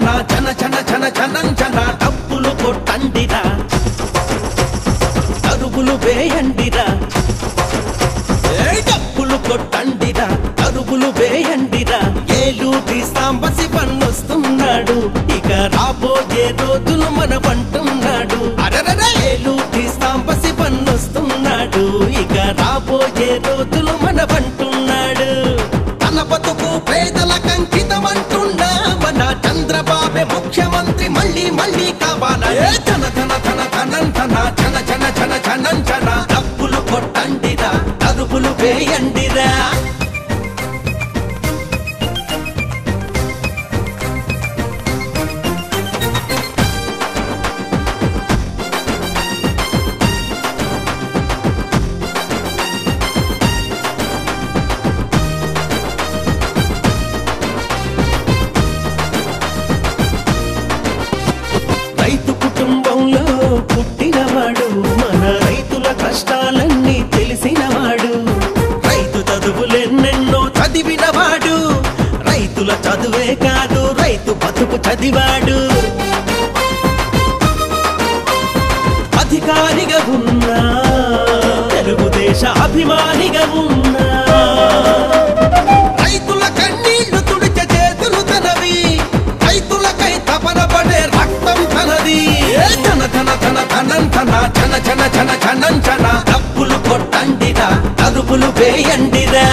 ధన జన జన జన జనంజన డబ్బులు కొట్టండిరా అరుగులు వేయండిరా డబ్బులు కొట్టండిరా అరుగులు వేయండిరా ఏలూరి సాంబసి పన్నొస్తున్నాడు ఇక రాబోయే రోజులు మన పంటున్నాడు ఏలూరి సాంబసి పన్నొస్తున్నాడు ఇక రాబోయే రోజులు మన పంటున్నాడు తన బతుకు పేదల కంకితమంటున్నా మన చంద్రబాబే ముఖ్యమంత్రి మళ్ళీ మళ్ళీ కావాలే ధన ధన ధన ధనంధన జన జన జన జనంజన డబ్బులు కొట్టండిరా అరుగులు వేయండిరా రైతు కుటుంబంలో పుట్టినవాడు మన రైతుల కష్టాలన్నీ తెలిసినవాడు రైతు చదువులెన్నెన్నో చదివినవాడు రైతుల చదువే కాదు రైతు బతుకు చదివాడు అధికారిగా ఉన్నా తెలుగుదేశ అభిమానిగా ఉన్నా రైతుల కన్నీళ్లు తుడిచే చేతులు తనవి రైతులకై తపనపడే రక్తం తనది ధన ధన ధన ధనంధన జన జన జన జనంజన డబ్బులు కొట్టండిరా అరుగులు వేయండిరా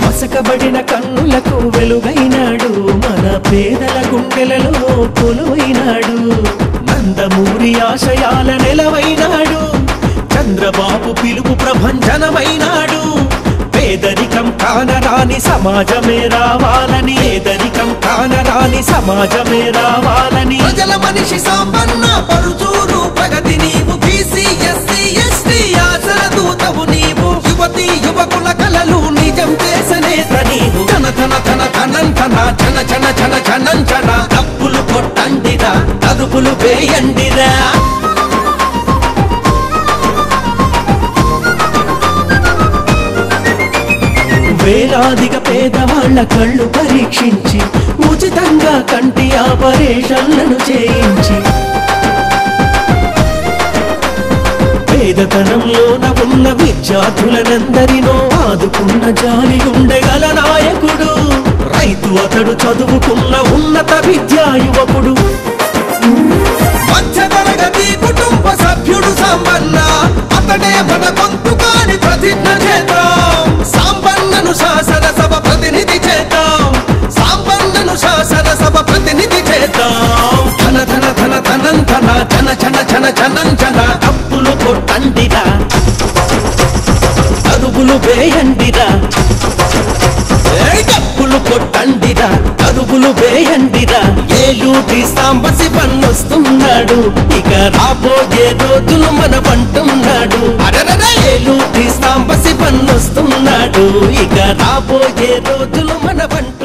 మసకబడిన కన్నులకు వెలుగైనాడు మన పేదల గుండెలలో కొలువైనాడు నందమూరి ఆశయాల నెలవైనాడు చంద్రబాబు పిలుపు ప్రభంజనమైనాడు పేదరికం కానరాని సమాజమే రావాలని పేదరికం కానరాని సమాజమే రావాలని ప్రజల మనిషి సాంబన్న పరుచూరు ప్రగతి నీవు బీసీ ఎస్సీ ఎస్టీ ఆశల దూతవు నీవు యువతి యువకుల కలలు నిజం చేసనేత నీవు ధన ధన ధన ధనంధన జన జన జన జనంజన డబ్బులు కొట్టండిరా అరుగులు వేయండిరా వేలాదిగా పేదవాళ్ల కళ్ళు పరీక్షించి ఉచితంగా కంటి ఆపరేషన్లను చేయించి పేదతనంలోన ఉన్న విద్యార్థులనందరినో ఆదుకున్న జాలి ఉండగల నాయకుడు రైతు అతడు చదువుకున్న ఉన్నత విద్యా యువకుడు మధ్యతరగతి కుటుంబ సభ్యుడు సాంబన్న అతడే మన గొంతు కాని ప్రతిజ్ఞ చేద్దాం సాంబన్నను శాసనసభ ప్రతినిధి చేద్దాం సాంబన్నను శాసనసభ ప్రతినిధి చేద్దాం ధన ధన ధన ధనంధన జన జన జన జనంజన డబ్బులు కొట్టండిరా అరుగులు వేయండిరా డబ్బులు కొట్టండిరా అరుగులు వేయండిరా ఏలూరి సాంబసి పన్నొస్తున్నాడు ఇక రాబోయే రోజులు మన పంటున్నాడు ఏలూరి సాంబసి పన్నొస్తున్నాడు ఇక రాబోయే రోజులు మన పంట